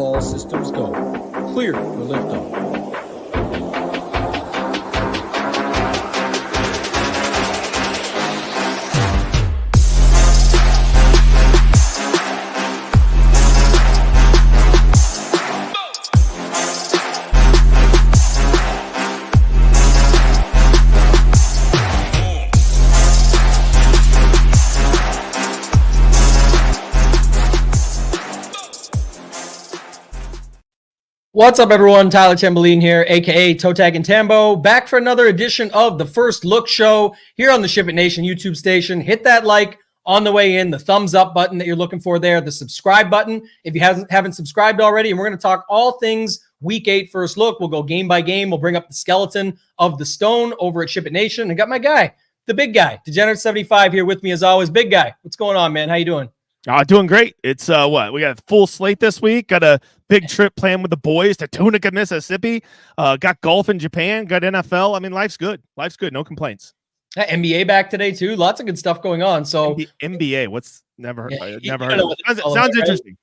All systems go. Clear for liftoff. What's up, everyone? Tyler Tamboline here, aka ToeTagginTambo, back for another edition of the First Look Show here on the SHIPIT Nation YouTube station. Hit that like on the way in, the thumbs up button that you're looking for there, the subscribe button if you haven't subscribed already. And we're going to talk all things Week 8 First Look. We'll go game by game. We'll bring up the skeleton of the stone over at SHIPIT Nation. And got my guy, the big guy, Degenerate75 here with me as always. Big guy, what's going on, man? How you doing? Doing great. It's we got a full slate this week. Got a big trip planned with the boys to Tunica, Mississippi. Got golf in Japan. Got NFL. I mean, life's good. Life's good. No complaints. NBA back today too. Lots of good stuff going on. So NBA. What's never heard of it. Sounds right? interesting.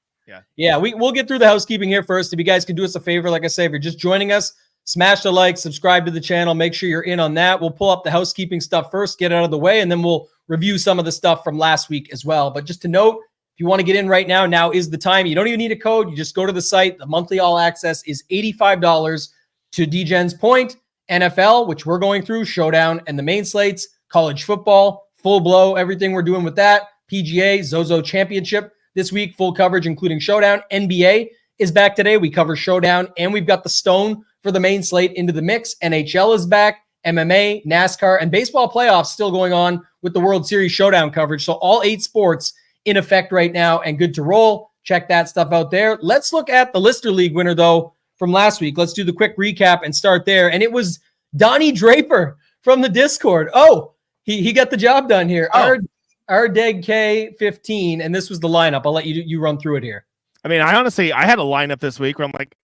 Yeah. We'll get through the housekeeping here first. If you guys can do us a favor, like I say, if you're just joining us, smash the like, subscribe to the channel. Make sure you're in on that. We'll pull up the housekeeping stuff first, get it out of the way, and then we'll review some of the stuff from last week as well. But just to note, if you want to get in right now, now is the time. You don't even need a code. You just go to the site. The monthly all access is $85. To DGen's point, NFL, which we're going through, Showdown, and the main slates, college football, full blow, everything we're doing with that. PGA, Zozo Championship this week, full coverage, including Showdown. NBA is back today. We cover Showdown, and we've got the stone for the main slate into the mix. NHL is back, MMA, NASCAR, and baseball playoffs still going on with the World Series Showdown coverage. So all 8 sports in effect right now and good to roll. Check that stuff out there. Let's look at the Lister League winner, though, from last week. Let's do the quick recap and start there. And it was Donnie Draper from the Discord. Oh, he got the job done here. Our Deg K15, and this was the lineup. I'll let you run through it here. I mean, I had a lineup this week where I'm like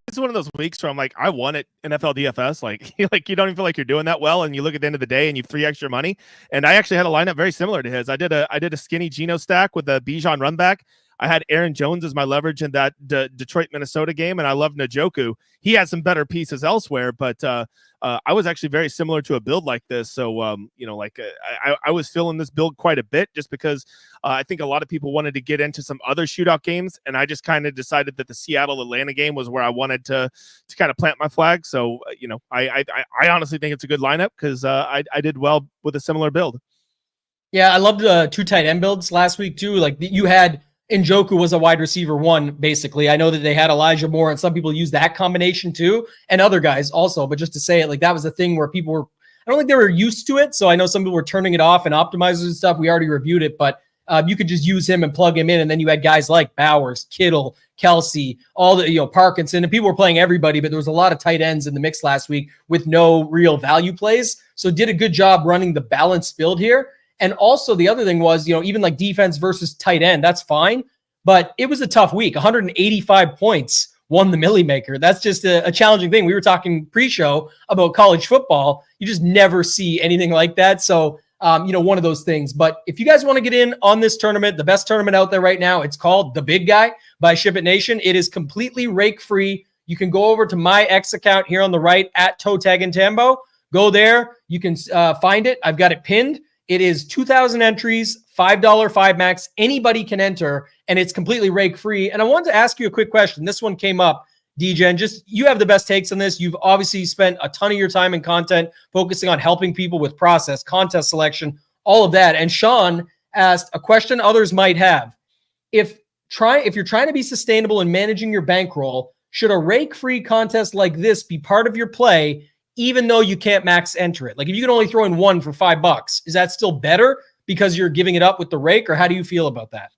this is one of those weeks where I'm like, I won at NFL DFS. Like you don't even feel like you're doing that well, and you look at the end of the day and you have 3 extra money. And I actually had a lineup very similar to his. I did a skinny Geno stack with a Bijan run back. I had Aaron Jones as my leverage in that Detroit-Minnesota game, and I love Njoku. He had some better pieces elsewhere, but I was actually very similar to a build like this. So, I was feeling this build quite a bit just because I think a lot of people wanted to get into some other shootout games, and I just kind of decided that the Seattle-Atlanta game was where I wanted to kind of plant my flag. So, I honestly think it's a good lineup because I did well with a similar build. Yeah, I loved the 2 tight end builds last week too. Like you had Njoku was a wide receiver 1, basically. I know that they had Elijah Moore, and some people use that combination too, and other guys also. But just to say it, like that was the thing where people were, I don't think they were used to it. So I know some people were turning it off and optimizers and stuff. We already reviewed it, but you could just use him and plug him in. And then you had guys like Bowers, Kittle, Kelsey, all the, Parkinson, and people were playing everybody, but there was a lot of tight ends in the mix last week with no real value plays. So did a good job running the balanced build here. And also the other thing was, even like defense versus tight end, that's fine. But it was a tough week. 185 points won the Millie Maker. That's just a challenging thing. We were talking pre-show about college football. You just never see anything like that. So, one of those things. But if you guys want to get in on this tournament, the best tournament out there right now, it's called The Big Guy by SHIPIT Nation. It is completely rake-free. You can go over to my X account here on the right at ToeTagginTambo. Go there. You can find it. I've got it pinned. It is 2,000 entries, $5 5 max. Anybody can enter, and it's completely rake-free. And I wanted to ask you a quick question. This one came up, DGen. Just you have the best takes on this. You've obviously spent a ton of your time in content focusing on helping people with process, contest selection, all of that. And Sean asked a question others might have. If you're trying to be sustainable in managing your bankroll, should a rake-free contest like this be part of your play, even though you can't max enter it? Like if you can only throw in one for $5, is that still better because you're giving it up with the rake, or how do you feel about that?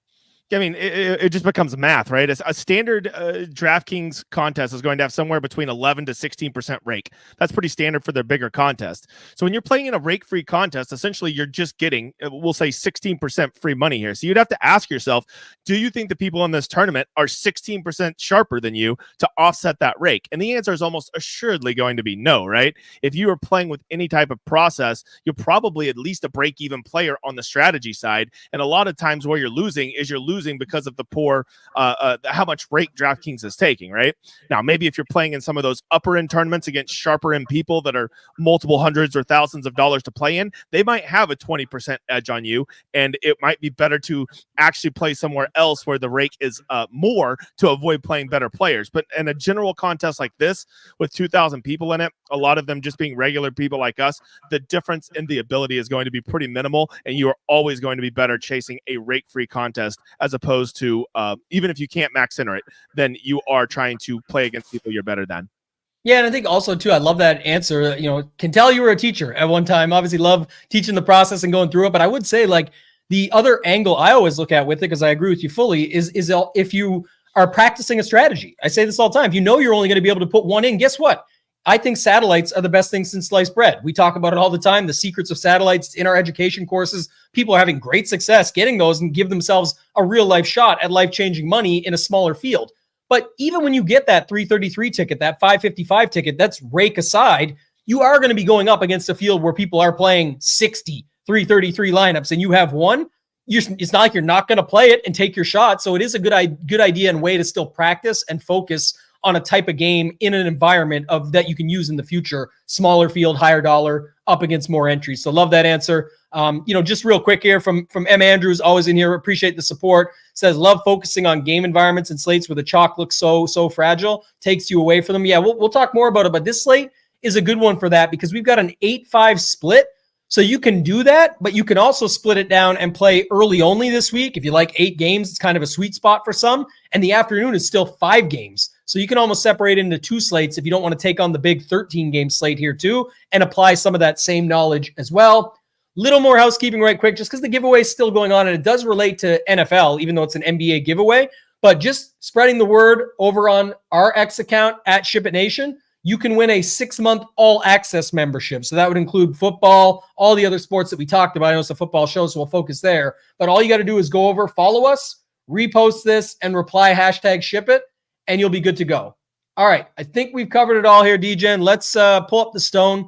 I mean, it just becomes math, right? A standard DraftKings contest is going to have somewhere between 11 to 16% rake. That's pretty standard for their bigger contest. So when you're playing in a rake-free contest, essentially you're just getting, we'll say 16% free money here. So you'd have to ask yourself, do you think the people in this tournament are 16% sharper than you to offset that rake? And the answer is almost assuredly going to be no, right? If you are playing with any type of process, you're probably at least a break-even player on the strategy side. And a lot of times where you're losing is you're losing losing because of the poor, how much rate DraftKings is taking, right? Now, maybe if you're playing in some of those upper end tournaments against sharper end people that are multiple hundreds or thousands of dollars to play in, they might have a 20% edge on you, and it might be better to actually play somewhere else where the rake is more to avoid playing better players. But in a general contest like this with 2,000 people in it, a lot of them just being regular people like us, the difference in the ability is going to be pretty minimal, and you are always going to be better chasing a rake-free contest as opposed to, even if you can't max enter it, then you are trying to play against people you're better than. Yeah, and I think also, too, I love that answer. Can tell you were a teacher at one time. Obviously love teaching the process and going through it, but I would say, like, the other angle I always look at with it, because I agree with you fully, is if you are practicing a strategy. I say this all the time. If you know you're only going to be able to put one in, guess what? I think satellites are the best thing since sliced bread. We talk about it all the time, the secrets of satellites in our education courses. People are having great success getting those and give themselves a real life shot at life-changing money in a smaller field. But even when you get that 333 ticket, that 555 ticket, that's rake aside, you are going to be going up against a field where people are playing 60 333 lineups and you have one. It's not like you're not going to play it and take your shot. So it is a good idea and way to still practice and focus on a type of game in an environment that you can use in the future. Smaller field, higher dollar, up against more entries. So love that answer. Just real quick here from M. Andrews, always in here. Appreciate the support. Says, love focusing on game environments and slates where the chalk looks so fragile. Takes you away from them. Yeah, we'll talk more about it, but this slate is a good one for that because we've got an 8-5 split. So you can do that, but you can also split it down and play early only this week. If you like 8 games, it's kind of a sweet spot for some. And the afternoon is still 5 games. So you can almost separate into 2 slates if you don't want to take on the big 13-game slate here too and apply some of that same knowledge as well. Little more housekeeping right quick, just because the giveaway is still going on and it does relate to NFL, even though it's an NBA giveaway. But just spreading the word over on our X account at SHIPIT Nation, you can win a 6-month all-access membership. So that would include football, all the other sports that we talked about. I know it's a football show, so we'll focus there. But all you got to do is go over, follow us, repost this, and reply #ShipIt, and you'll be good to go. All right, I think we've covered it all here, DGen. Let's pull up the stone.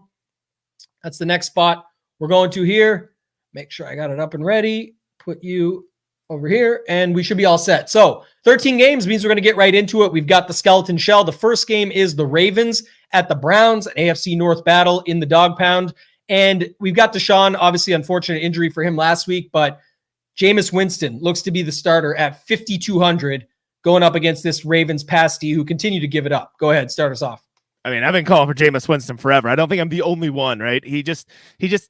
That's the next spot we're going to here. Make sure I got it up and ready. Put you over here, and we should be all set. So 13 games means we're going to get right into it. We've got the skeleton shell. The first game is the Ravens at the Browns, an AFC North battle in the dog pound. And we've got Deshaun, obviously unfortunate injury for him last week, but Jameis Winston looks to be the starter at 5,200 going up against this Ravens pasty who continue to give it up. Go ahead, start us off. I mean, I've been calling for Jameis Winston forever. I don't think I'm the only one, right? He just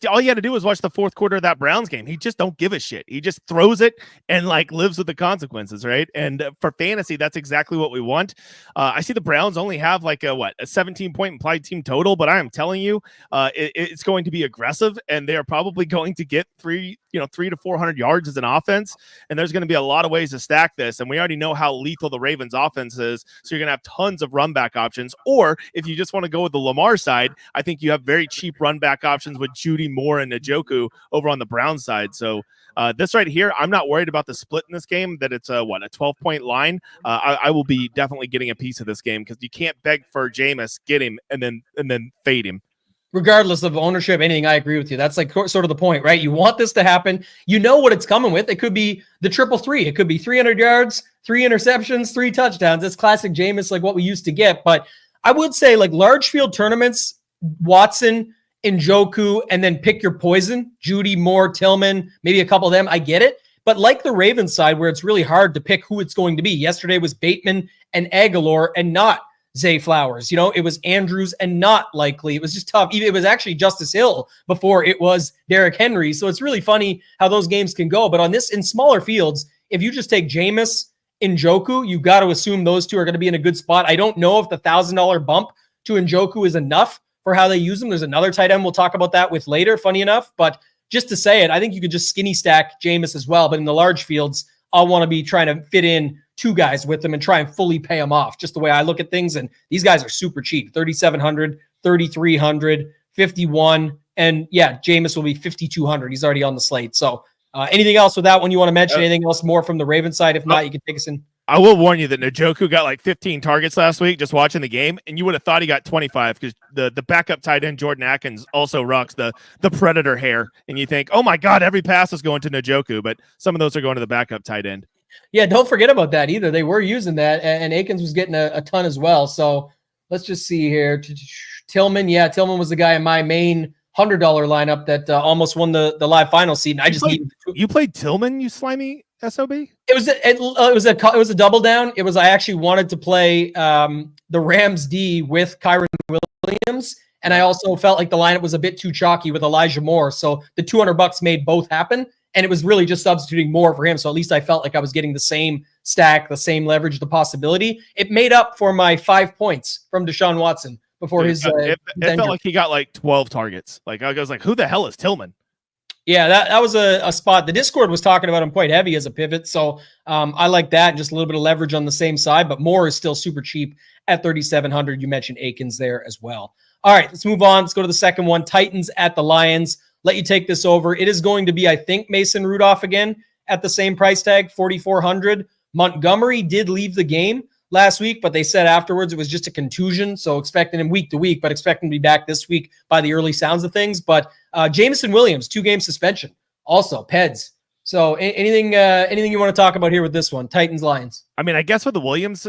all you had to do was watch the fourth quarter of that Browns game. He just don't give a shit. He just throws it and lives with the consequences, right? And for fantasy, that's exactly what we want. I see the Browns only have a 17-point implied team total, but I am telling you, it's going to be aggressive, and they are probably going to get 300 to 400 yards as an offense. And there's going to be a lot of ways to stack this. And we already know how lethal the Ravens offense is. So you're going to have tons of run back options, or if you just want to go with the Lamar side, I think you have very cheap run back options with Judy Moore and Njoku over on the Browns side. So this right here, I'm not worried about the split in this game, that it's a 12-point line. I will be definitely getting a piece of this game because you can't beg for Jameis, get him, and then fade him. Regardless of ownership, anything, I agree with you. That's sort of the point, right? You want this to happen. You know what it's coming with. It could be the 333. It could be 300 yards, 3 interceptions, 3 touchdowns. It's classic Jameis, like what we used to get. But I would say large field tournaments, Watson, Njoku, and then pick your poison, Judy, Moore, Tillman, maybe a couple of them. I get it. But like the Ravens side, where it's really hard to pick who it's going to be. Yesterday was Bateman and Aguilar and not Zay Flowers. It was Andrews and not Likely. It was just tough. It was actually Justice Hill before it was Derrick Henry. So it's really funny how those games can go. But on this, in smaller fields, if you just take Jameis, Njoku, you've got to assume those two are going to be in a good spot. I don't know if the $1,000 bump to Njoku is enough for how they use them. There's another tight end we'll talk about that with later, funny enough. But just to say it, I think you could just skinny stack Jameis as well. But in the large fields, I'll want to be trying to fit in 2 guys with them and try and fully pay them off, just the way I look at things. And these guys are super cheap, 3,700, 3,300, 51. And yeah, Jameis will be 5,200. He's already on the slate. So anything else with that one you want to mention? Anything else more from the Ravens side? If not, you can take us in. I will warn you that Njoku got 15 targets last week just watching the game, and you would have thought he got 25 because the backup tight end Jordan Atkins also rocks the Predator hair, and you think, oh my God, every pass is going to Njoku, but some of those are going to the backup tight end. Yeah, don't forget about that either. They were using that, and Akins was getting a ton as well. So let's just see here. Tillman, yeah, Tillman was the guy in my main $100 lineup that almost won the live final seed. And I just needed. You played Tillman, you slimy SOB? It was a double down. I actually wanted to play the Rams D with Kyron Williams, and I also felt like the lineup was a bit too chalky with Elijah Moore. So the $200 made both happen, and it was really just substituting Moore for him. So at least I felt like I was getting the same stack, the same leverage, the possibility. It made up for my 5 points from Deshaun Watson before his. It felt like he got like 12 targets. Like I was like, who the hell is Tillman? Yeah, that was a spot. The Discord was talking about him quite heavy as a pivot. So I like that, and just a little bit of leverage on the same side. But Moore is still super cheap at 3,700. You mentioned Akins there as well. All right, let's move on. Let's go to the second one. Titans at the Lions. Let you take this over. It is going to be, I think, Mason Rudolph again at the same price tag, 4,400. Montgomery did leave the game last week, but they said afterwards it was just a contusion. So expecting him week to week, but expecting him to be back this week by the early sounds of things. But Jameson Williams, 2-game suspension. Also, Peds. So anything you want to talk about here with this one? Titans, Lions. I mean, I guess with the Williams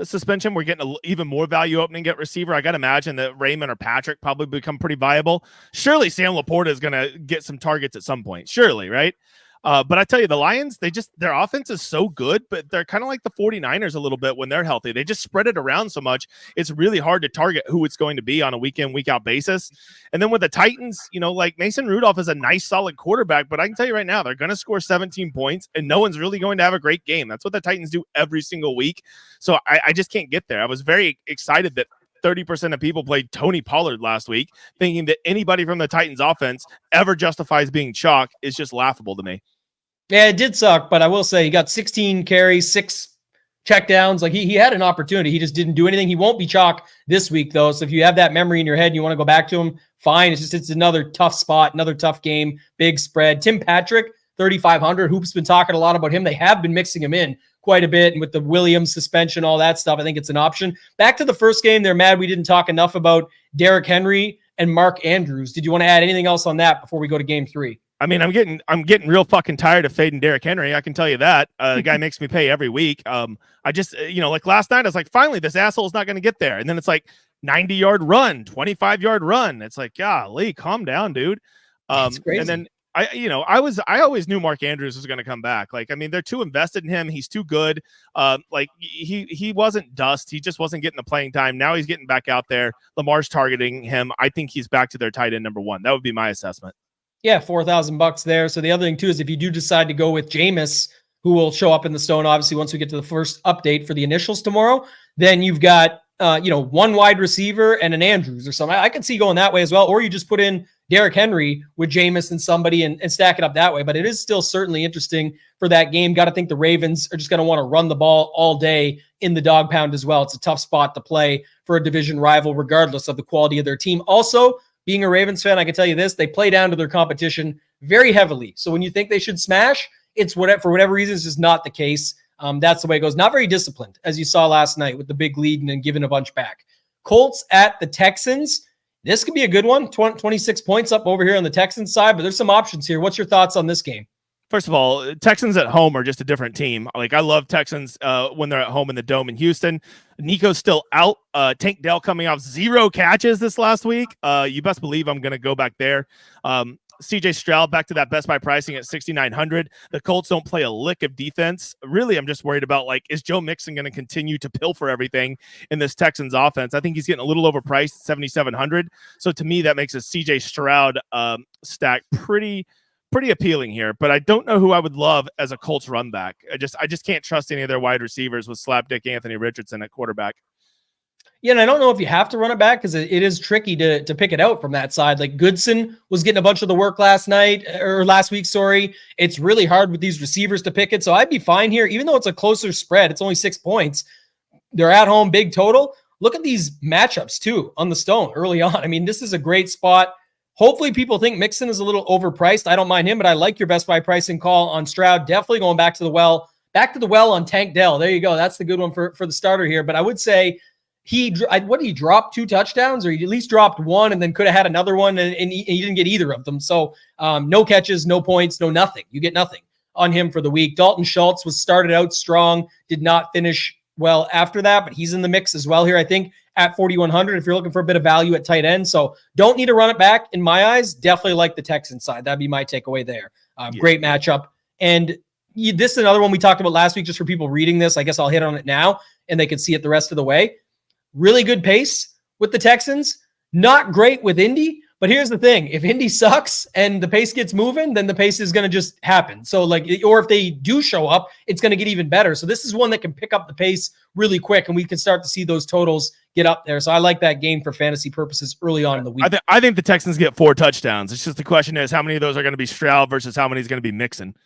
suspension, we're getting even more value opening at receiver. I got to imagine that Raymond or Patrick probably become pretty viable. Surely Sam Laporta is going to get some targets at some point. Surely, right? But I tell you, the Lions, their offense is so good, but they're kind of like the 49ers a little bit when they're healthy. They just spread it around so much. It's really hard to target who it's going to be on a week in, week out basis. And then with the Titans, like Mason Rudolph is a nice, solid quarterback, but I can tell you right now, they're going to score 17 points and no one's really going to have a great game. That's what the Titans do every single week. So I just can't get there. I was very excited that 30% of people played Tony Pollard last week, thinking that anybody from the Titans offense ever justifies being chalk is just laughable to me. Yeah, it did suck, but I will say he got 16 carries, 6 checkdowns. Like he had an opportunity. He just didn't do anything. He won't be chalk this week, though. So if you have that memory in your head and you want to go back to him, fine. It's another tough spot, another tough game, big spread. Tim Patrick, 3,500. Hoop's been talking a lot about him. They have been mixing him in quite a bit. And with the Williams suspension, all that stuff, I think it's an option. Back to the first game, they're mad we didn't talk enough about Derrick Henry and Mark Andrews. Did you want to add anything else on that before we go to game 3? I mean, I'm getting real fucking tired of fading Derrick Henry. I can tell you that. The guy makes me pay every week. I just, like last night, I was like, finally, this asshole is not going to get there. And then it's like 90-yard run, 25-yard run. It's like, golly, calm down, dude. It's crazy. And then I always knew Mark Andrews was going to come back. Like, I mean, they're too invested in him. He's too good. Like he wasn't dust. He just wasn't getting the playing time. Now he's getting back out there. Lamar's targeting him. I think he's back to their tight end number 1. That would be my assessment. Yeah, $4,000 there. So the other thing too is if you do decide to go with Jameis, who will show up in the stone, obviously once we get to the first update for the initials tomorrow, then you've got one wide receiver and an Andrews or something. I can see going that way as well. Or you just put in Derrick Henry with Jameis and somebody and stack it up that way. But it is still certainly interesting for that game. Got to think the Ravens are just going to want to run the ball all day in the dog pound as well. It's a tough spot to play for a division rival, regardless of the quality of their team. Also, being a Ravens fan, I can tell you this, they play down to their competition very heavily. So when you think they should smash, it's for whatever reason, it's just not the case. That's the way it goes. Not very disciplined, as you saw last night with the big lead and then giving a bunch back. Colts at the Texans. This could be a good one. 26 points up over here on the Texans side, but there's some options here. What's your thoughts on this game? First of all, Texans at home are just a different team. Like, I love Texans when they're at home in the Dome in Houston. Nico's still out. Tank Dell coming off 0 catches this last week. You best believe I'm going to go back there. CJ Stroud back to that Best Buy pricing at 6,900. The Colts don't play a lick of defense. Really, I'm just worried about, like, is Joe Mixon going to continue to pilfer everything in this Texans offense? I think he's getting a little overpriced, 7,700. So to me, that makes a CJ Stroud stack pretty appealing here, but I don't know who I would love as a Colts run back. I just can't trust any of their wide receivers with slapdick Anthony Richardson at quarterback. Yeah, and I don't know if you have to run it back because it is tricky to pick it out from that side. Like Goodson was getting a bunch of the work last week. Sorry. It's really hard with these receivers to pick it. So I'd be fine here, even though it's a closer spread. It's only 6 points. They're at home, big total. Look at these matchups too on the stone early on. I mean, this is a great spot. Hopefully people think Mixon is a little overpriced. I don't mind him, but I like your Best Buy pricing call on Stroud. Definitely going back to the well on Tank Dell. There you go. That's the good one for the starter here. But I would say he dropped 2 touchdowns, or he at least dropped 1 and then could have had another one and he didn't get either of them. So no catches, no points, no nothing. You get nothing. on him for the week. Dalton Schultz was started out strong, did not finish well after that, but he's in the mix as well here, I think, at 4,100 if you're looking for a bit of value at tight end. So don't need to run it back in my eyes. Definitely like the Texans side. That'd be my takeaway there. Great matchup. And this is another one we talked about last week, just for people reading this. I guess I'll hit on it now and they can see it the rest of the way. Really good pace with the Texans. Not great with Indy, but here's the thing. If Indy sucks and the pace gets moving, then the pace is going to just happen. So or if they do show up, it's going to get even better. So this is one that can pick up the pace really quick and we can start to see those totals get up there. So I like that game for fantasy purposes early on in the week. I think the Texans get 4 touchdowns. It's just the question is how many of those are going to be Stroud versus how many is going to be Mixon.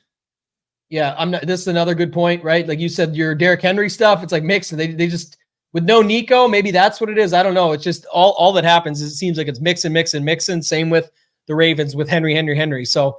Yeah, this is another good point, right? Like you said, your Derrick Henry stuff, it's like Mixon. They just, with no Nico, maybe that's what it is. I don't know. It's just all that happens is it seems like it's Mixon. Same with the Ravens with Henry. So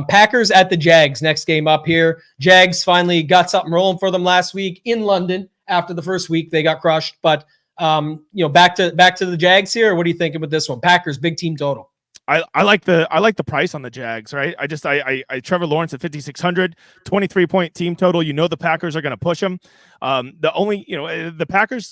Packers at the Jags, next game up here. Jags finally got something rolling for them last week in London. After the first week, they got crushed. But back to the Jags here. What are you thinking with this one? Packers, big team total. I like the price on the Jags, right? I Trevor Lawrence at 5,600, 23-point team total. The Packers are going to push them. The Packers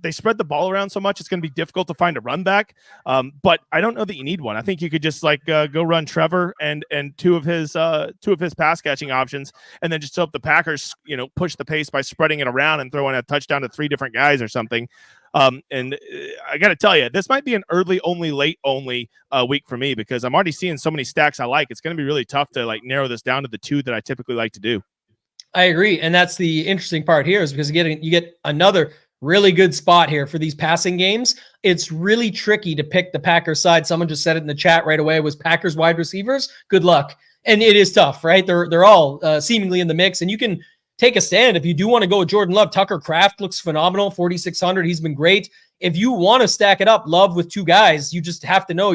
they spread the ball around so much, it's going to be difficult to find a run back. But I don't know that you need one. I think you could just go run Trevor and two of his pass catching options, and then just hope the Packers, push the pace by spreading it around and throwing a touchdown to 3 different guys or something. And I got to tell you, this might be an early only, late only week for me because I'm already seeing so many stacks I like. It's going to be really tough to narrow this down to the 2 that I typically like to do. I agree. And that's the interesting part here is because you get another really good spot here for these passing games. It's really tricky to pick the Packers side. Someone just said it in the chat right away, was Packers wide receivers. Good luck. And it is tough, right? They're all seemingly in the mix, and you can take a stand. If you do want to go with Jordan Love, Tucker Kraft looks phenomenal, 4,600. He's been great. If you want to stack it up, Love with 2 guys, you just have to know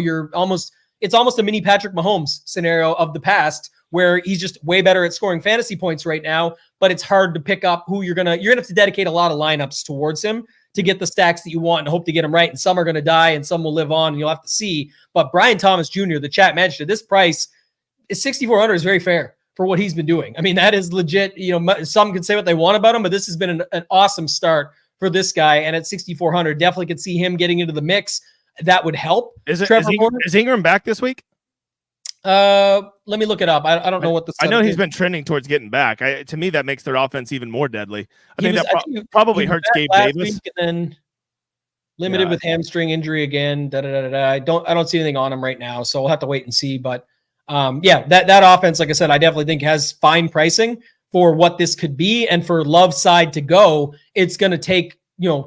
it's almost a mini Patrick Mahomes scenario of the past where he's just way better at scoring fantasy points right now, but it's hard to pick up who you're going to have to dedicate a lot of lineups towards him to get the stacks that you want and hope to get him right. And some are going to die and some will live on and you'll have to see. But Brian Thomas Jr., the chat mentioned, this price is 6,400 is very fair for what he's been doing. I mean, that is legit. Some can say what they want about him, but this has been an awesome start for this guy. And at 6,400, definitely could see him getting into the mix. That would help. Is Ingram back this week? Let me look it up. I don't know what I know he's been trending towards getting back. To me, that makes their offense even more deadly. I think that probably hurts Gabe Davis. And then limited with hamstring injury again. I don't see anything on him right now, so we'll have to wait and see. But that offense, like I said, I definitely think has fine pricing for what this could be, and for Love's side to go, it's going to take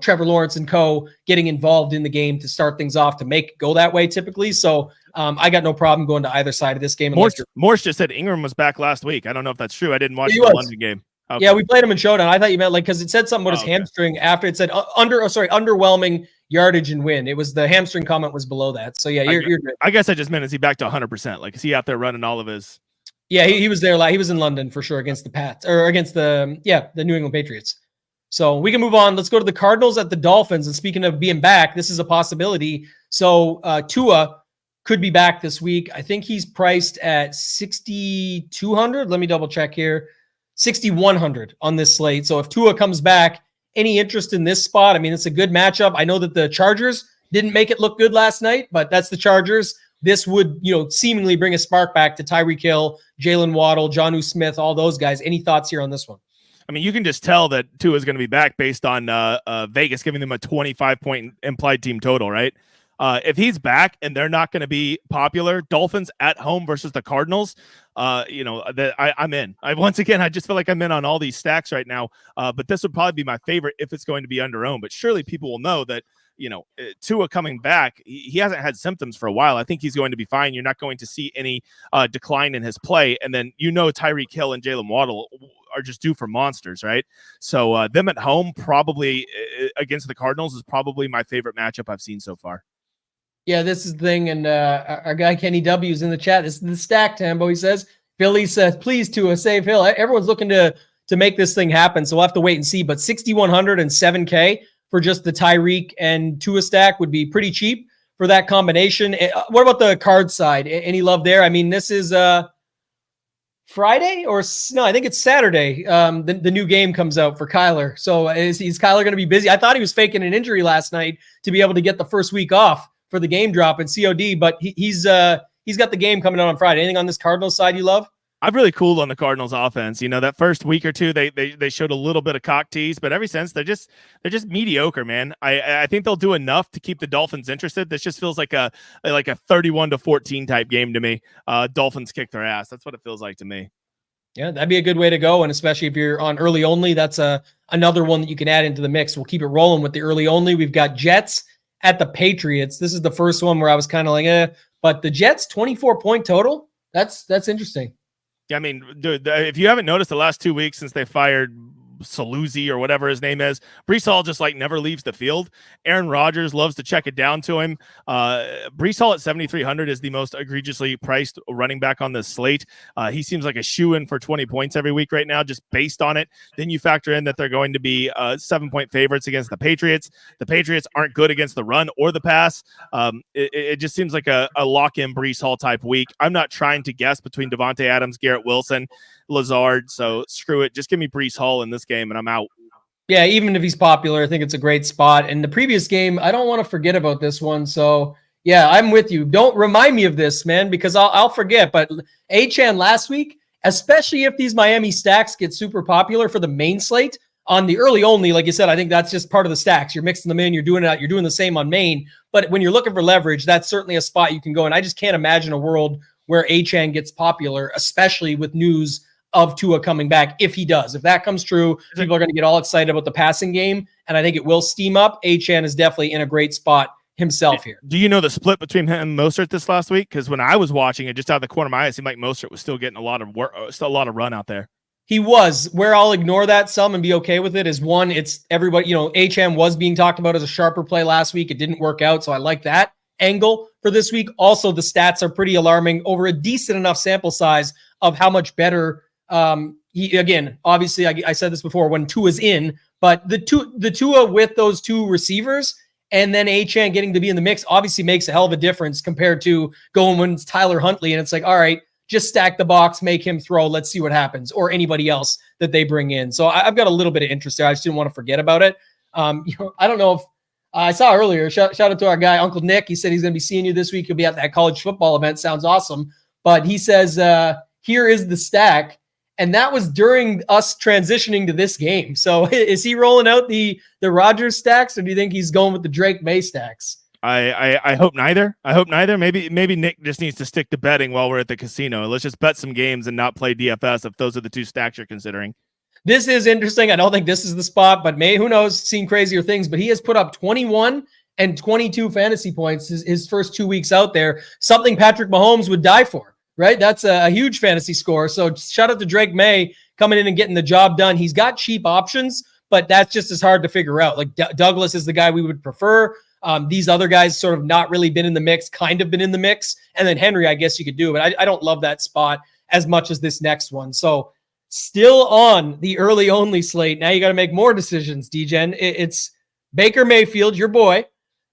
Trevor Lawrence and co getting involved in the game to start things off to make it go that way typically. So I got no problem going to either side of this game. Morse just said Ingram was back last week. I don't know if that's true. I didn't watch the London game. Okay. Yeah, we played him in Showdown. I thought you meant because it said something about his hamstring after it said underwhelming yardage and win. It was the hamstring comment was below that. So yeah, you're good. I guess I just meant, is he back to 100%? Is he out there running all of his? Yeah, he was there. He was in London for sure against the Pats or against the New England Patriots. So we can move on. Let's go to the Cardinals at the Dolphins. And speaking of being back, this is a possibility. So Tua could be back this week. I think he's priced at 6,200. Let me double check here. 6,100 on this slate. So if Tua comes back, any interest in this spot? I mean, it's a good matchup. I know that the Chargers didn't make it look good last night, but that's the Chargers. This would, seemingly bring a spark back to Tyreek Hill, Jalen Waddle, Jonnu Smith, all those guys. Any thoughts here on this one? I mean, you can just tell that Tua is going to be back based on Vegas giving them a 25-point implied team total, right? If he's back and they're not going to be popular, Dolphins at home versus the Cardinals, I'm in. Once again, I just feel like I'm in on all these stacks right now. But this would probably be my favorite if it's going to be under-owned. But surely people will know that, Tua coming back, he hasn't had symptoms for a while. I think he's going to be fine. You're not going to see any decline in his play. And then, Tyreek Hill and Jalen Waddle are just due for monsters, right? So them at home, probably against the Cardinals, is probably my favorite matchup I've seen so far. Yeah, this is the thing. And our guy Kenny W is in the chat. This is the stack, Tambo. He says, Philly says, please Tua, save Hill. Everyone's looking to make this thing happen. So we'll have to wait and see. But 6,100 and 7K for just the Tyreek and Tua stack would be pretty cheap for that combination. What about the card side? Any love there? I mean, this is Friday no, I think it's Saturday. The new game comes out for Kyler. So is Kyler going to be busy? I thought he was faking an injury last night to be able to get the first week off for the game drop in COD, but he's got the game coming out on Friday. Anything on this Cardinals side you love? I've really cooled on the Cardinals offense. You know, that first week or two, they showed a little bit of cock tease, but ever since they're just mediocre, man. I think they'll do enough to keep the Dolphins interested. This just feels like a 31-14 type game to me. Dolphins kick their ass. That's what it feels like to me. Yeah, that'd be a good way to go. And especially if you're on early only, that's another one that you can add into the mix. We'll keep it rolling with the early only. We've got Jets at the Patriots. This is the first one where I was kind of like, but the Jets 24-point total. That's interesting. Yeah, I mean, dude, if you haven't noticed the last 2 weeks since they fired Saluzzi or whatever his name is, Breece Hall just like never leaves the field. Aaron Rodgers loves to check it down to him. Breece Hall at 7,300 is the most egregiously priced running back on this slate. He seems like a shoe-in for 20 points every week right now, just based on it. Then you factor in that they're going to be 7-point favorites against the Patriots. The Patriots aren't good against the run or the pass. It just seems like a lock-in Breece Hall type week. I'm not trying to guess between Devontae Adams, Garrett Wilson, Lazard, so screw it. Just give me Breece Hall in this game and I'm out. Yeah, even if he's popular, I think it's a great spot. And the previous game, I don't want to forget about this one. So yeah, I'm with you. Don't remind me of this, man, because I'll forget. But Achane last week, especially if these Miami stacks get super popular for the main slate on the early only, like you said, I think that's just part of the stacks. You're mixing them in, you're doing it out, you're doing the same on main. But when you're looking for leverage, that's certainly a spot you can go. And I just can't imagine a world where Achane gets popular, especially with news of Tua coming back. If he does, if that comes true, people are going to get all excited about the passing game, and I think it will steam up. Achane is definitely in a great spot himself here. Do you know the split between him and Mostert this last week? Because when I was watching it, just out of the corner of my eye, it seemed like Mostert was still getting a lot of work, still a lot of run out there. He was. Where I'll ignore that some and be okay with it is one, it's everybody, Achane was being talked about as a sharper play last week. It didn't work out, so I like that angle for this week. Also, the stats are pretty alarming over a decent enough sample size of how much better he, again, obviously I said this before when Tua's in, but the Tua with those two receivers and then Achane getting to be in the mix obviously makes a hell of a difference compared to going when it's Tyler Huntley and it's like, all right, just stack the box, make him throw, let's see what happens, or anybody else that they bring in. So I've got a little bit of interest there. I just didn't want to forget about it. I don't know if I saw earlier, shout out to our guy, Uncle Nick. He said he's going to be seeing you this week. He'll be at that college football event. Sounds awesome. But he says, here is the stack. And that was during us transitioning to this game. So is he rolling out the Rodgers stacks, or do you think he's going with the Drake May stacks? I hope neither. Maybe Nick just needs to stick to betting while we're at the casino. Let's just bet some games and not play DFS if those are the two stacks you're considering. This is interesting. I don't think this is the spot, but who knows, seen crazier things. But he has put up 21 and 22 fantasy points his first 2 weeks out there, something Patrick Mahomes would die for. Right? That's a huge fantasy score. So shout out to Drake May coming in and getting the job done. He's got cheap options, but that's just as hard to figure out. Like Douglas is the guy we would prefer. These other guys sort of not really been in the mix, kind of been in the mix. And then Henry, I guess you could do, but I don't love that spot as much as this next one. So still on the early only slate. Now you got to make more decisions, DGen. It's Baker Mayfield, your boy.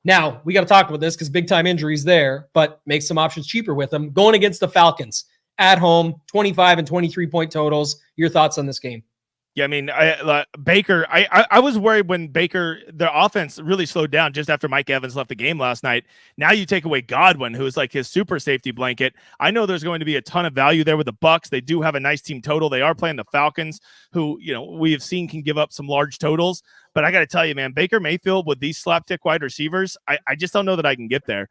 Now, we got to talk about this because big-time injuries there, but make some options cheaper with them. Going against the Falcons at home, 25 and 23-point totals. Your thoughts on this game? Yeah, I mean, Baker, I was worried when Baker, their offense really slowed down just after Mike Evans left the game last night. Now you take away Godwin, who is like his super safety blanket. I know there's going to be a ton of value there with the Bucs. They do have a nice team total. They are playing the Falcons, who, we have seen can give up some large totals. But I got to tell you, man, Baker Mayfield with these slapdick wide receivers, I just don't know that I can get there.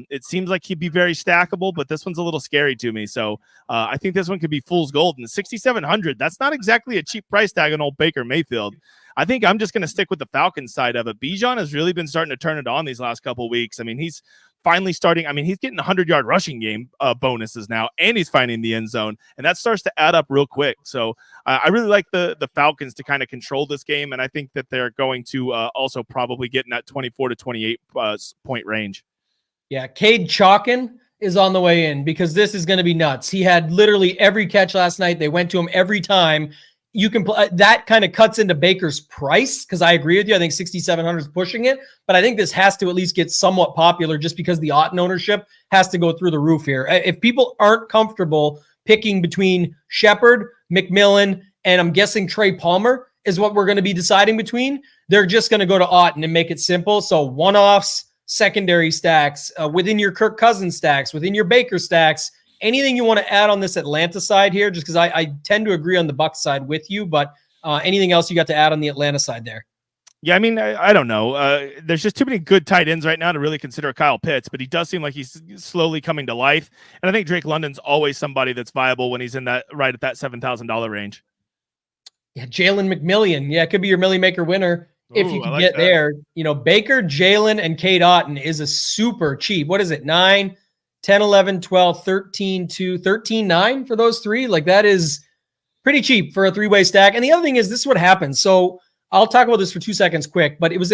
It seems like he'd be very stackable, but this one's a little scary to me. So I think this one could be fool's gold. And 6,700, that's not exactly a cheap price tag on old Baker Mayfield. I think I'm just going to stick with the Falcons side of it. Bijan has really been starting to turn it on these last couple of weeks. I mean, he's finally starting. I mean, he's getting 100-yard rushing game bonuses now, and he's finding the end zone. And that starts to add up real quick. So I really like the Falcons to kind of control this game. And I think that they're going to also probably get in that 24 to 28 point range. Yeah, Cade Chalkin is on the way in because this is going to be nuts. He had literally every catch last night. They went to him every time. you can that kind of cuts into Baker's price, because I agree with you. I think 6,700 is pushing it, but I think this has to at least get somewhat popular just because the Otton ownership has to go through the roof here. If people aren't comfortable picking between Shepard, McMillan, and I'm guessing Trey Palmer is what we're going to be deciding between, they're just going to go to Otton and make it simple. So one-offs, secondary stacks, within your Kirk Cousins stacks, within your Baker stacks, anything you want to add on this Atlanta side here, just because I tend to agree on the Bucs side with you, but anything else you got to add on the Atlanta side there? Yeah, I mean, I don't know. There's just too many good tight ends right now to really consider Kyle Pitts, but he does seem like he's slowly coming to life. And I think Drake London's always somebody that's viable when he's in that right at that $7,000 range. Yeah, Jalen McMillian. Yeah, it could be your Millie Maker winner if you can like get that. there. You know, Baker, Jalen, and Cade Otton is a super cheap. What is it? 9, 10, 11, 12, 13, 2, 13, 9 for those three. Like that is pretty cheap for a three-way stack. And the other thing is, this is what happens. So I'll talk about this for 2 seconds quick, but it was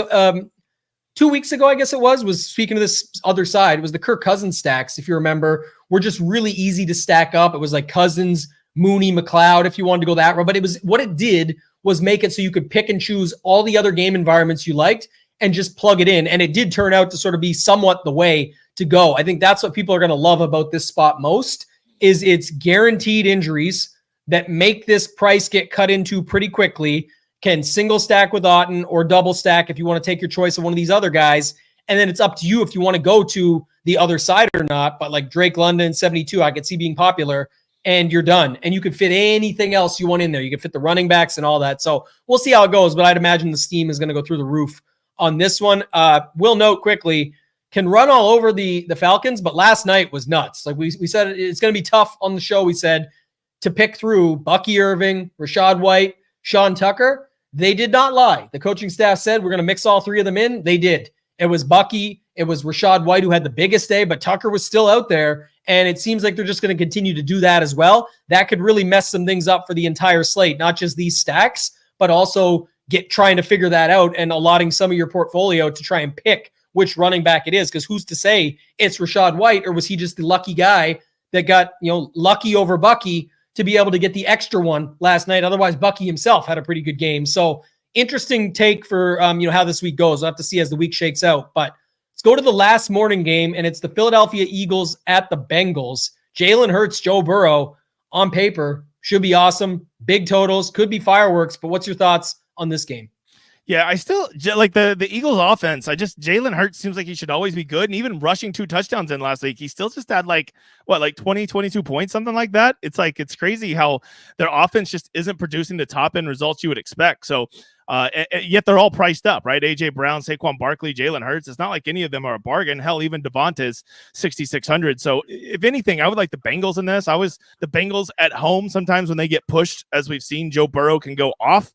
2 weeks ago, I guess it was speaking of this other side, it was the Kirk Cousins stacks. If you remember, were just really easy to stack up. It was like Cousins, Mooney, McLeod, if you wanted to go that route. But it was, what it did was make it so you could pick and choose all the other game environments you liked and just plug it in. And it did turn out to sort of be somewhat the way to go. I think that's what people are going to love about this spot most, is it's guaranteed injuries that make this price get cut into pretty quickly. Can single stack with Otton or double stack if you want to take your choice of one of these other guys. And then it's up to you if you want to go to the other side or not. But like Drake London, 72, I could see being popular, and you're done. And you could fit anything else you want in there. You could fit the running backs and all that. So we'll see how it goes, but I'd imagine the steam is going to go through the roof on this one. We'll note quickly, can run all over the Falcons, but last night was nuts. Like we said, it's going to be tough on the show. We said to pick through Bucky Irving, Rashad White, Sean Tucker. They did not lie. The coaching staff said we're going to mix all three of them in. They did. It was Bucky. It was Rashad White who had the biggest day, but Tucker was still out there. And it seems like they're just going to continue to do that as well. That could really mess some things up for the entire slate, not just these stacks, but also trying to figure that out and allotting some of your portfolio to try and pick which running back it is. Because who's to say it's Rashad White, or was he just the lucky guy that got, lucky over Bucky to be able to get the extra one last night? Otherwise, Bucky himself had a pretty good game. So interesting take for, how this week goes. We'll have to see as the week shakes out. But let's go to the last morning game, and it's the Philadelphia Eagles at the Bengals. Jalen Hurts, Joe Burrow, on paper, should be awesome. Big totals, could be fireworks. But what's your thoughts on this game? Yeah, I still like the Eagles offense. Jalen Hurts seems like he should always be good. And even rushing 2 touchdowns in last week, he still just had 20, 22 points, something like that. It's crazy how their offense just isn't producing the top end results you would expect. So yet they're all priced up, right? AJ Brown, Saquon Barkley, Jalen Hurts. It's not like any of them are a bargain. Hell, even Devonta's 6,600. So if anything, I would like the Bengals in this. The Bengals at home, sometimes when they get pushed, as we've seen, Joe Burrow can go off.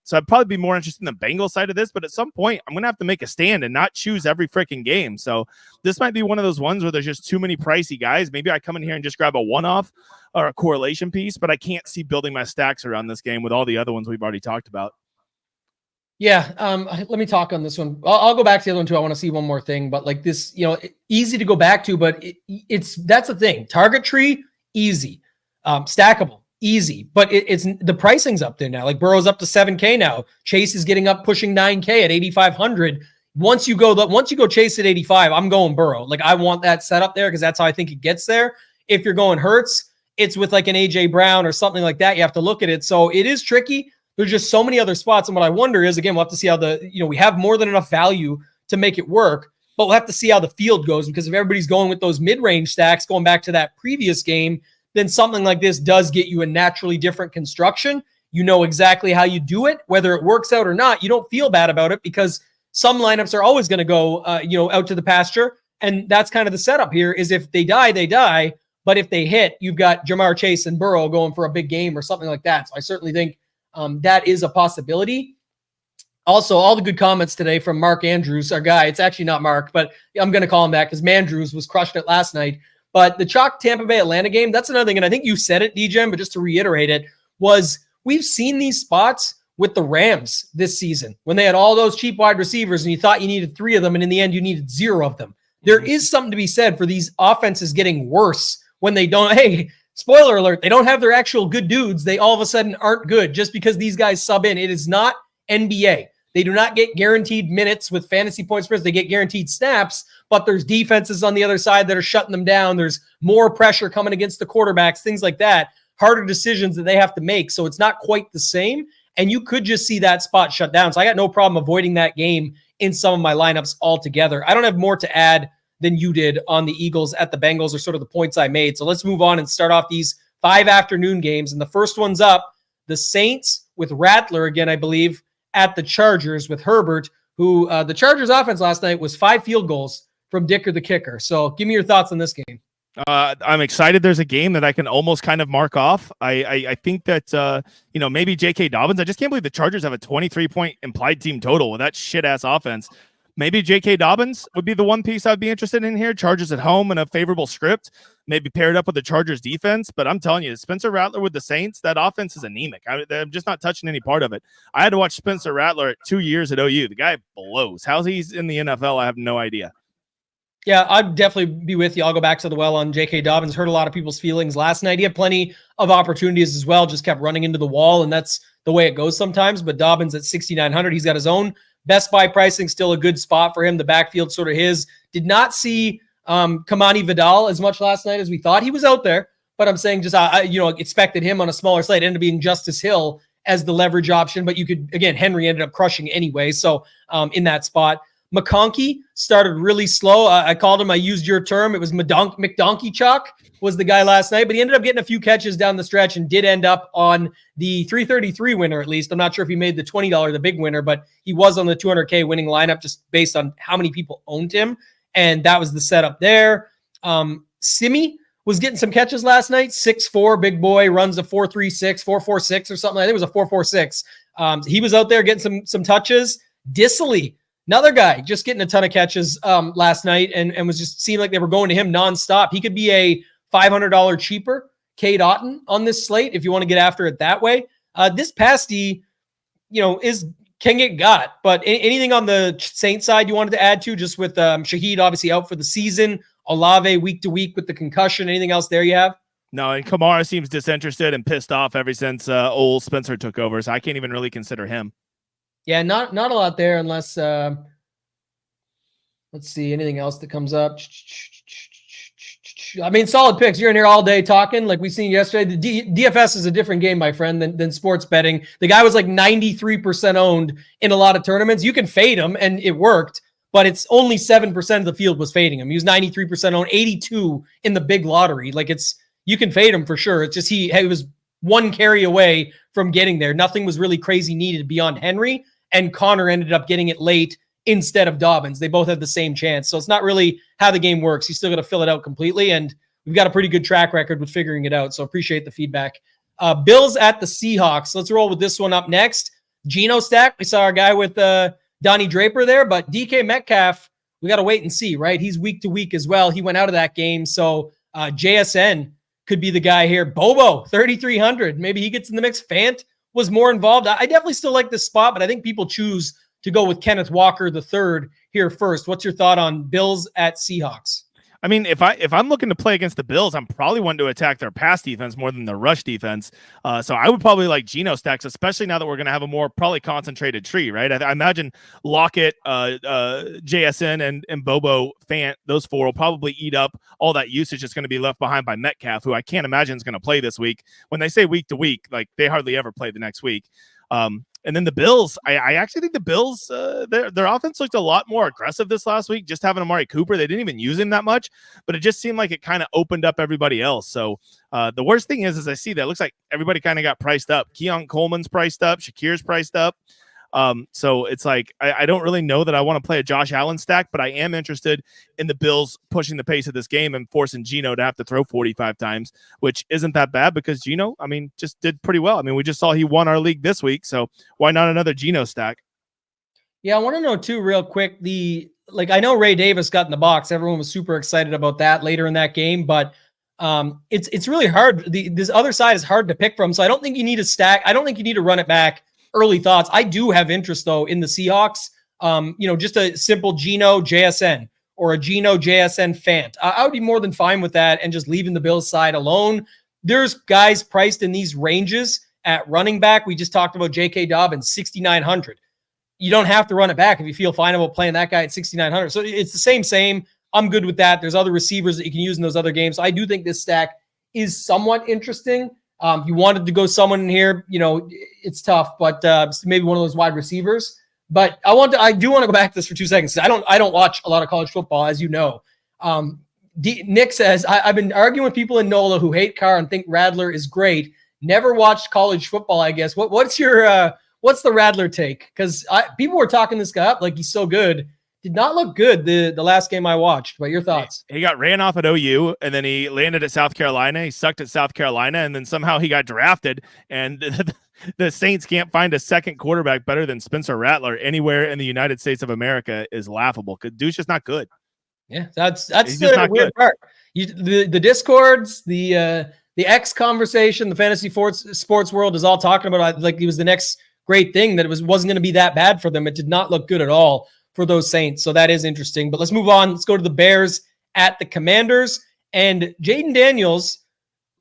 So I'd probably be more interested in the Bengals side of this, but at some point I'm going to have to make a stand and not choose every freaking game. So this might be one of those ones where there's just too many pricey guys. Maybe I come in here and just grab a one-off or a correlation piece, but I can't see building my stacks around this game with all the other ones we've already talked about. Yeah. Let me talk on this one. I'll go back to the other one too. I want to see one more thing, but like this, easy to go back to, but that's the thing. Target tree, easy. Stackable. Easy, but it's the pricing's up there now. Like Burrow's up to 7K now. Chase is getting up, pushing 9K at 8,500. Once you go Chase at 85, I'm going Burrow. Like I want that set up there because that's how I think it gets there. If you're going Hurts, it's with like an AJ Brown or something like that. You have to look at it. So it is tricky. There's just so many other spots. And what I wonder is, again, we'll have to see how we have more than enough value to make it work, but we'll have to see how the field goes, because if everybody's going with those mid-range stacks, going back to that previous game, then something like this does get you a naturally different construction. You know exactly how you do it, whether it works out or not. You don't feel bad about it because some lineups are always going to go, out to the pasture. And that's kind of the setup here is if they die, they die. But if they hit, you've got Jamar Chase and Burrow going for a big game or something like that. So I certainly think that is a possibility. Also, all the good comments today from Mark Andrews, our guy. It's actually not Mark, but I'm going to call him that because Mandrews was crushing it last night. But the chalk Tampa Bay Atlanta game, that's another thing. And I think you said it, DJM, but just to reiterate it, was we've seen these spots with the Rams this season when they had all those cheap wide receivers and you thought you needed 3 of them. And in the end, you needed 0 of them. There is something to be said for these offenses getting worse when they don't. Hey, spoiler alert, they don't have their actual good dudes. They all of a sudden aren't good just because these guys sub in. It is not NBA. They do not get guaranteed minutes with fantasy points spreads. They get guaranteed snaps, but there's defenses on the other side that are shutting them down. There's more pressure coming against the quarterbacks, things like that, harder decisions that they have to make. So it's not quite the same. And you could just see that spot shut down. So I got no problem avoiding that game in some of my lineups altogether. I don't have more to add than you did on the Eagles at the Bengals, or sort of the points I made. So let's move on and start off these 5 afternoon games. And the first one's up, the Saints with Rattler again, I believe, at the Chargers with Herbert, who the Chargers offense last night was 5 field goals from Dicker the kicker. So give me your thoughts on this game. I'm excited. There's a game that I can almost kind of mark off. I think that, maybe J.K. Dobbins. I just can't believe the Chargers have a 23-point implied team total with that shit-ass offense. Maybe J.K. Dobbins would be the one piece I'd be interested in here. Chargers at home and a favorable script, maybe paired up with the Chargers defense. But I'm telling you, Spencer Rattler with the Saints, that offense is anemic. I'm just not touching any part of it. I had to watch Spencer Rattler 2 years at OU. The guy blows. How's he's in the NFL? I have no idea. Yeah, I'd definitely be with you. I'll go back to the well on J.K. Dobbins. Hurt a lot of people's feelings last night. He had plenty of opportunities as well, just kept running into the wall, and that's the way it goes sometimes. But Dobbins at 6,900, he's got his own best buy pricing, still a good spot for him. The backfield sort of his. Did not see Kamani Vidal as much last night as we thought. He was out there, but I'm saying just expected him on a smaller slate. Ended up being Justice Hill as the leverage option, but you could, again, Henry ended up crushing anyway. So in that spot, McConkey started really slow. I called him, I used your term. It was McDonkey Chalk was the guy last night, but he ended up getting a few catches down the stretch and did end up on the 333 winner, at least. I'm not sure if he made the $20, the big winner, but he was on the 200K winning lineup just based on how many people owned him. And that was the setup there. Simi was getting some catches last night. 6'4", big boy, runs a 4.36, 4.46 or something. I think it was a 4.46. He was out there getting some touches. Dissily, another guy, just getting a ton of catches last night and was just seemed like they were going to him nonstop. He could be a $500 cheaper Cade Otton on this slate if you want to get after it that way. This pasty, can get got. But anything on the Saints side you wanted to add to, just with Shaheed obviously out for the season, Olave week to week with the concussion, anything else there you have? No, and Kamara seems disinterested and pissed off ever since old Spencer took over, so I can't even really consider him. Yeah, not a lot there unless let's see, anything else that comes up. I mean, solid picks. You're in here all day talking like we seen yesterday. The DFS is a different game, my friend, than sports betting. The guy was like 93% owned in a lot of tournaments. You can fade him, and it worked, but it's only 7% of the field was fading him. He was 93% owned, 82 in the big lottery. Like you can fade him for sure. It's just he was one carry away from getting there. Nothing was really crazy needed beyond Henry, and Connor ended up getting it late instead of Dobbins. They both had the same chance. So it's not really how the game works. You still got to fill it out completely. And we've got a pretty good track record with figuring it out. So appreciate the feedback. Bills at the Seahawks. Let's roll with this one up next. Geno stack. We saw our guy with Donnie Draper there, but DK Metcalf, we got to wait and see, right? He's week to week as well. He went out of that game. So JSN could be the guy here. Bobo, 3,300. Maybe he gets in the mix. Fant was more involved. I definitely still like this spot, but I think people choose to go with Kenneth Walker III here first. What's your thought on Bills at Seahawks? I mean, if I'm looking to play against the Bills, I'm probably wanting to attack their pass defense more than their rush defense. So I would probably like Geno stacks, especially now that we're going to have a more probably concentrated tree, right? I imagine Lockett, JSN, and Bobo Fant, those four will probably eat up all that usage that's going to be left behind by Metcalf, who I can't imagine is going to play this week. When they say week to week, like they hardly ever play the next week. And then the Bills, I actually think the Bills, their offense looked a lot more aggressive this last week, just having Amari Cooper. They didn't even use him that much, but it just seemed like it kind of opened up everybody else. So the worst thing is I see that it looks like everybody kind of got priced up. Keon Coleman's priced up. Shakir's priced up. So it's like I don't really know that I want to play a Josh Allen stack, but I am interested in the Bills pushing the pace of this game and forcing Geno to have to throw 45 times, which isn't that bad because Geno, I mean, just did pretty well. I mean, we just saw he won our league this week, so why not another Geno stack? Yeah, I want to know too, real quick. I know Ray Davis got in the box. Everyone was super excited about that later in that game, but it's really hard. This other side is hard to pick from, so I don't think you need a stack. I don't think you need to run it back. Early thoughts. I do have interest though in the Seahawks. Just a simple Geno JSN or a Geno JSN Fant. I would be more than fine with that and just leaving the Bills side alone. there's guys priced in these ranges at running back. We just talked about J.K. Dobbins, 6,900. You don't have to run it back if you feel fine about playing that guy at 6,900. So it's the same. I'm good with that. There's other receivers that you can use in those other games. So I do think this stack is somewhat interesting. You wanted to go someone in here, it's tough, but maybe one of those wide receivers. But I do want to go back to this for 2 seconds. I don't watch a lot of college football, as you know. Nick says, I've been arguing with people in NOLA who hate Carr and think Radler is great. Never watched college football, I guess. What's the Radler take? Because people were talking this guy up like he's so good. Did not look good the last game I watched. But your thoughts? He got ran off at OU, and then he landed at South Carolina. He sucked at South Carolina, and then somehow he got drafted. And the Saints can't find a second quarterback better than Spencer Rattler anywhere in the United States of America is laughable. Dude's just not good. Yeah, that's the weird part. The Discords, the X conversation, the fantasy sports world is all talking about like it was the next great thing, that it wasn't going to be that bad for them. It did not look good at all for those Saints. So that is interesting. But let's move on. Let's go to the Bears at the Commanders. And Jaden Daniels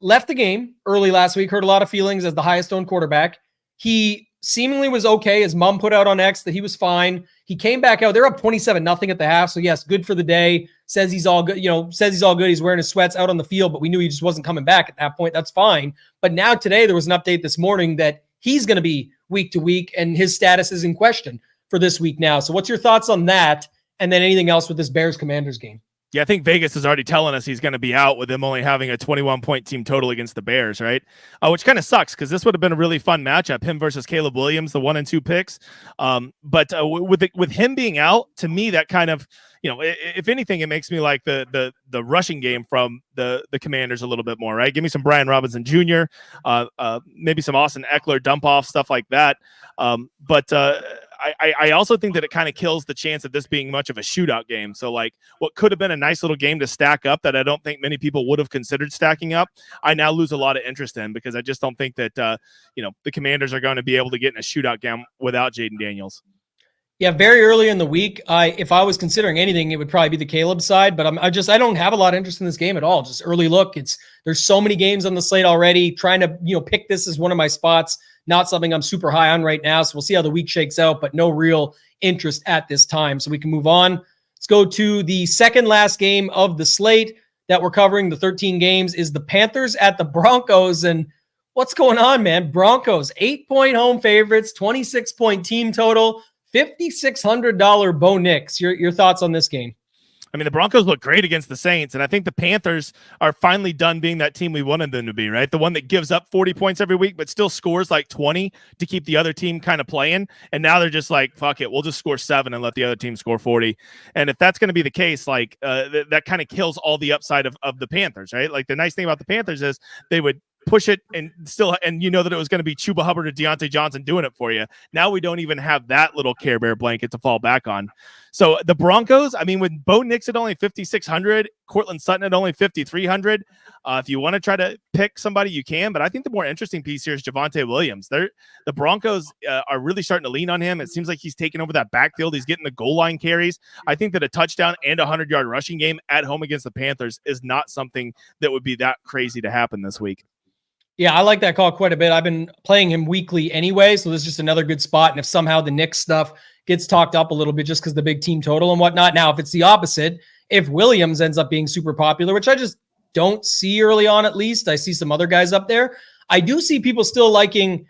left the game early last week, hurt a lot of feelings as the highest owned quarterback. He seemingly was okay. His mom put out on X that he was fine. He came back out. They're up 27-0 at the half. So yes, good for the day. Says he's all good. He's wearing his sweats out on the field, but we knew he just wasn't coming back at that point. That's fine. But now today there was an update this morning that he's going to be week to week and his status is in question for this week now. So what's your thoughts on that? And then anything else with this Bears Commanders game? Yeah, I think Vegas is already telling us he's going to be out with him only having a 21-point team total against the Bears, right? Which kind of sucks because this would have been a really fun matchup, him versus Caleb Williams, the 1 and 2 picks. But with him being out, to me, that kind of, if anything, it makes me like the rushing game from the Commanders a little bit more, right? Give me some Brian Robinson Jr., maybe some Austin Eckler dump off, stuff like that. I also think that it kind of kills the chance of this being much of a shootout game. So like what could have been a nice little game to stack up that I don't think many people would have considered stacking up, I now lose a lot of interest in because I just don't think that, the Commanders are going to be able to get in a shootout game without Jaden Daniels. Yeah, very early in the week, if I was considering anything, it would probably be the Caleb side, but I don't have a lot of interest in this game at all. Just early look. There's so many games on the slate already. Trying to, pick this as one of my spots. Not something I'm super high on right now. So we'll see how the week shakes out, but no real interest at this time. So we can move on. Let's go to the second last game of the slate that we're covering. The 13 games is the Panthers at the Broncos. And what's going on, man? Broncos, 8-point home favorites, 26-point team total, $5,600 Bo Nix. Your thoughts on this game? I mean, the Broncos look great against the Saints, and I think the Panthers are finally done being that team we wanted them to be, right? The one that gives up 40 points every week, but still scores like 20 to keep the other team kind of playing. And now they're just like, fuck it, we'll just score 7 and let the other team score 40. And if that's going to be the case, like that kind of kills all the upside of the Panthers, right? Like the nice thing about the Panthers is they would push it and that it was going to be Chuba Hubbard or Deontay Johnson doing it for you. Now we don't even have that little Care Bear blanket to fall back on. So the Broncos, I mean, with Bo Nix at only 5,600, Cortland Sutton at only 5,300. If you want to try to pick somebody, you can. But I think the more interesting piece here is Javonte Williams. The Broncos are really starting to lean on him. It seems like he's taking over that backfield. He's getting the goal line carries. I think that a touchdown and a 100-yard rushing game at home against the Panthers is not something that would be that crazy to happen this week. Yeah, I like that call quite a bit. I've been playing him weekly anyway, so this is just another good spot. And if somehow the Knicks stuff gets talked up a little bit just because the big team total and whatnot. Now, if it's the opposite, if Williams ends up being super popular, which I just don't see early on at least, I see some other guys up there. I do see people still liking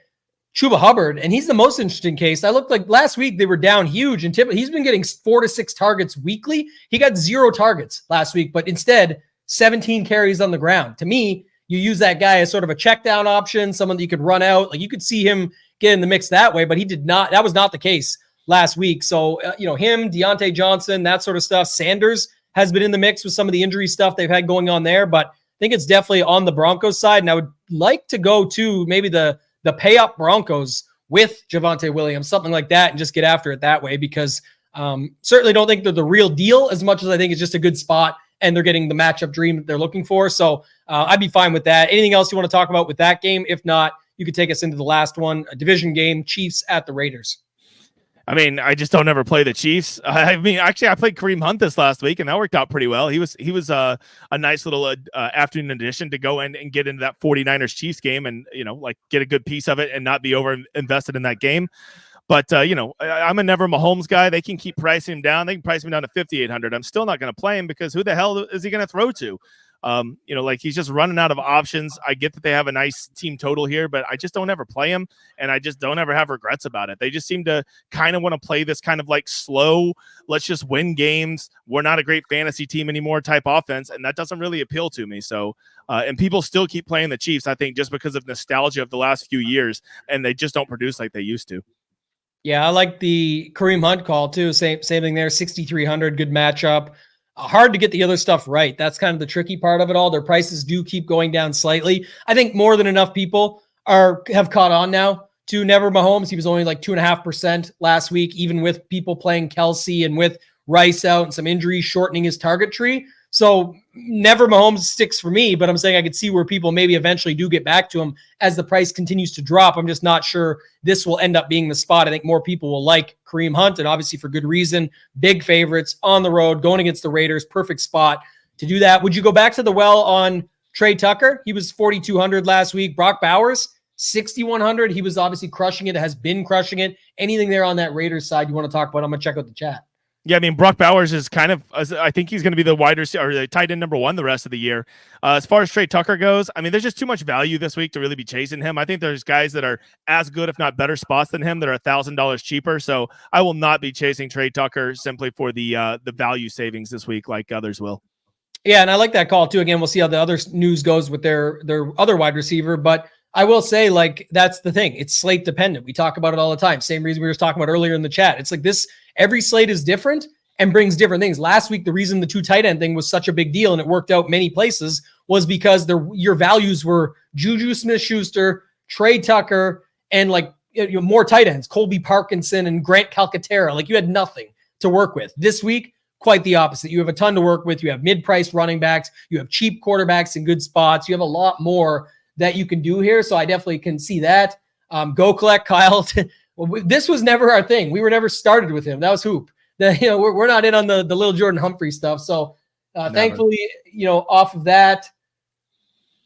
Chuba Hubbard, and he's the most interesting case. I looked like last week they were down huge, and he's been getting 4 to 6 targets weekly. He got 0 targets last week, but instead 17 carries on the ground. To me, you use that guy as sort of a check down option, someone that you could run out. Like you could see him get in the mix that way, but he did not. That was not the case last week. So, him, Deontay Johnson, that sort of stuff. Sanders has been in the mix with some of the injury stuff they've had going on there, but I think it's definitely on the Broncos side. And I would like to go to maybe the pay up Broncos with Javonte Williams, something like that, and just get after it that way, because certainly don't think they're the real deal as much as I think it's just a good spot and they're getting the matchup dream that they're looking for. So I'd be fine with that. Anything else you want to talk about with that game? If not, you could take us into the last one, a division game, Chiefs at the Raiders. I mean, I just don't ever play the Chiefs. I mean, actually, I played Kareem Hunt this last week, and that worked out pretty well. He was a nice little afternoon addition to go in and get into that 49ers Chiefs game, and like get a good piece of it and not be over invested in that game. But I'm a never Mahomes guy. They can keep pricing him down. They can price him down to 5,800. I'm still not going to play him because who the hell is he going to throw to? Like he's just running out of options. I get that they have a nice team total here, but I just don't ever play him, and I just don't ever have regrets about it. They just seem to kind of want to play this kind of like slow, let's just win games. We're not a great fantasy team anymore type offense, and that doesn't really appeal to me. So, and people still keep playing the Chiefs, I think, just because of nostalgia of the last few years, and they just don't produce like they used to. Yeah, I like the Kareem Hunt call too. Same thing there. 6,300, good matchup. Hard to get the other stuff right. That's kind of the tricky part of it all. Their prices do keep going down slightly. I think more than enough people have caught on now to Never Mahomes. He was only like 2.5% last week, even with people playing Kelsey and with Rice out and some injuries shortening his target tree. So Never Mahomes sticks for me, but I'm saying I could see where people maybe eventually do get back to him as the price continues to drop. I'm just not sure this will end up being the spot. I think more people will like Kareem Hunt, and obviously for good reason. Big favorites on the road, going against the Raiders, perfect spot to do that. Would you go back to the well on Trey Tucker? He was 4,200 last week. Brock Bowers, 6,100. He was obviously crushing it, has been crushing it. Anything there on that Raiders side you want to talk about? I'm going to check out the chat. Yeah, I mean, Brock Bowers is kind of, I think he's going to be the wide receiver or the tight end number one the rest of the year. As far as Trey Tucker goes, I mean, there's just too much value this week to really be chasing him. I think there's guys that are as good, if not better spots than him that are $1,000 cheaper. So I will not be chasing Trey Tucker simply for the value savings this week like others will. Yeah, and I like that call too. Again, we'll see how the other news goes with their other wide receiver, but I will say, like, that's the thing. It's slate dependent. We talk about it all the time. Same reason we were talking about earlier in the chat. It's like this, every slate is different and brings different things. Last week, the reason the 2 tight end thing was such a big deal and it worked out many places was because your values were Juju Smith-Schuster, Trey Tucker, and like more tight ends, Colby Parkinson and Grant Calcaterra. Like you had nothing to work with. This week, quite the opposite. You have a ton to work with. You have mid-priced running backs. You have cheap quarterbacks in good spots. You have a lot more that you can do here. So I definitely can see that. Go collect Kyle. This was never our thing. We were never started with him. That was Hoop. We're not in on the little Jordan Humphrey stuff. So thankfully, off of that,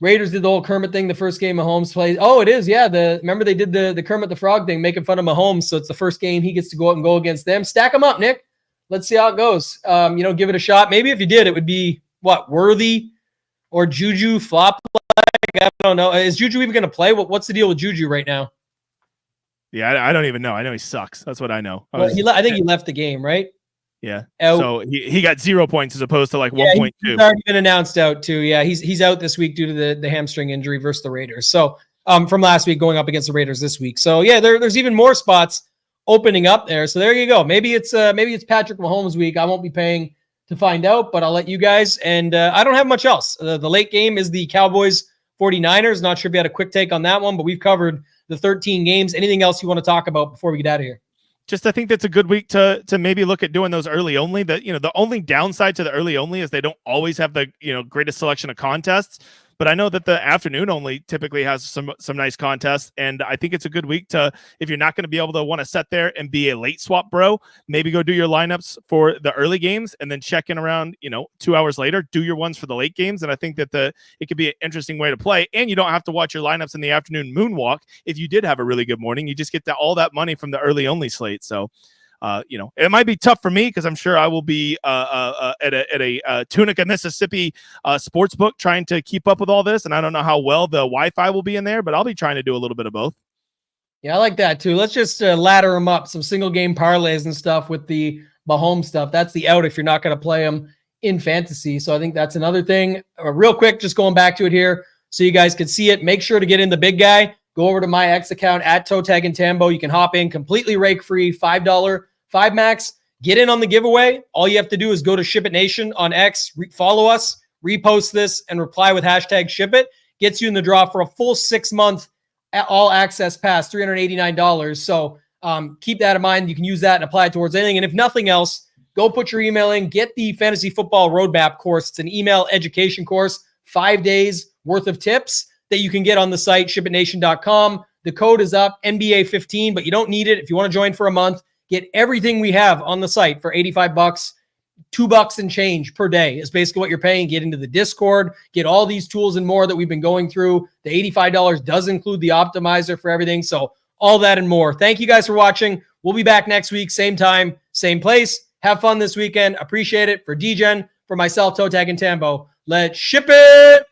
Raiders did the whole Kermit thing the first game Mahomes plays. Oh, it is. Yeah. Remember they did the Kermit the Frog thing, making fun of Mahomes. So it's the first game he gets to go out and go against them. Stack them up, Nick. Let's see how it goes. Give it a shot. Maybe if you did, it would be Worthy or Juju flop. I don't know. Is Juju even going to play? What's the deal with Juju right now? Yeah, I don't even know. I know he sucks. That's what I know. I think he left the game, right? Yeah. So he got 0 points as opposed to like 1.2. He's already been announced out too. Yeah, he's out this week due to the hamstring injury versus the Raiders. So from last week going up against the Raiders this week. So yeah, there's even more spots opening up there. So there you go. Maybe it's Patrick Mahomes week. I won't be paying to find out, but I'll let you guys. And I don't have much else. The late game is the Cowboys 49ers. Not sure if you had a quick take on that one, but we've covered the 13 games. Anything else you want to talk about before we get out of here? Just I think that's a good week to maybe look at doing those early only. That the only downside to the early only is they don't always have the greatest selection of contests. But I know that the afternoon only typically has some nice contests, and I think it's a good week to, if you're not going to be able to want to sit there and be a late swap bro, maybe go do your lineups for the early games and then check in around 2 hours later, do your ones for the late games. And I think that it could be an interesting way to play, and you don't have to watch your lineups in the afternoon moonwalk. If you did have a really good morning, you just get all that money from the early only slate. So it might be tough for me because I'm sure I will be at a Tunica, Mississippi sports book trying to keep up with all this. And I don't know how well the Wi-Fi will be in there, but I'll be trying to do a little bit of both. Yeah, I like that too. Let's just ladder them up. Some single game parlays and stuff with the Mahomes stuff. That's the out if you're not going to play them in fantasy. So I think that's another thing. Real quick, just going back to it here so you guys could see it. Make sure to get in the big guy. Go over to my X account at ToeTagginTambo. You can hop in completely rake free, $5 5 max. Get in on the giveaway. All you have to do is go to SHIPIT Nation on X, follow us, repost this, and reply with hashtag SHIPIT. Gets you in the draw for a full 6-month all access pass, $389. So keep that in mind. You can use that and apply it towards anything. And if nothing else, go put your email in. Get the Fantasy Football Roadmap course. It's an email education course, 5 days worth of tips that you can get on the site, shipitnation.com. The code is up, NBA15, but you don't need it. If you want to join for a month, Get everything we have on the site for $85. $2 and change per day is basically what you're paying. Get into the Discord, get all these tools and more that we've been going through. The $85 does include the optimizer for everything. So all that and more. Thank you guys for watching. We'll be back next week, same time, same place. Have fun this weekend. Appreciate it. For DGen, for myself, ToeTagginTambo. Let's ship it.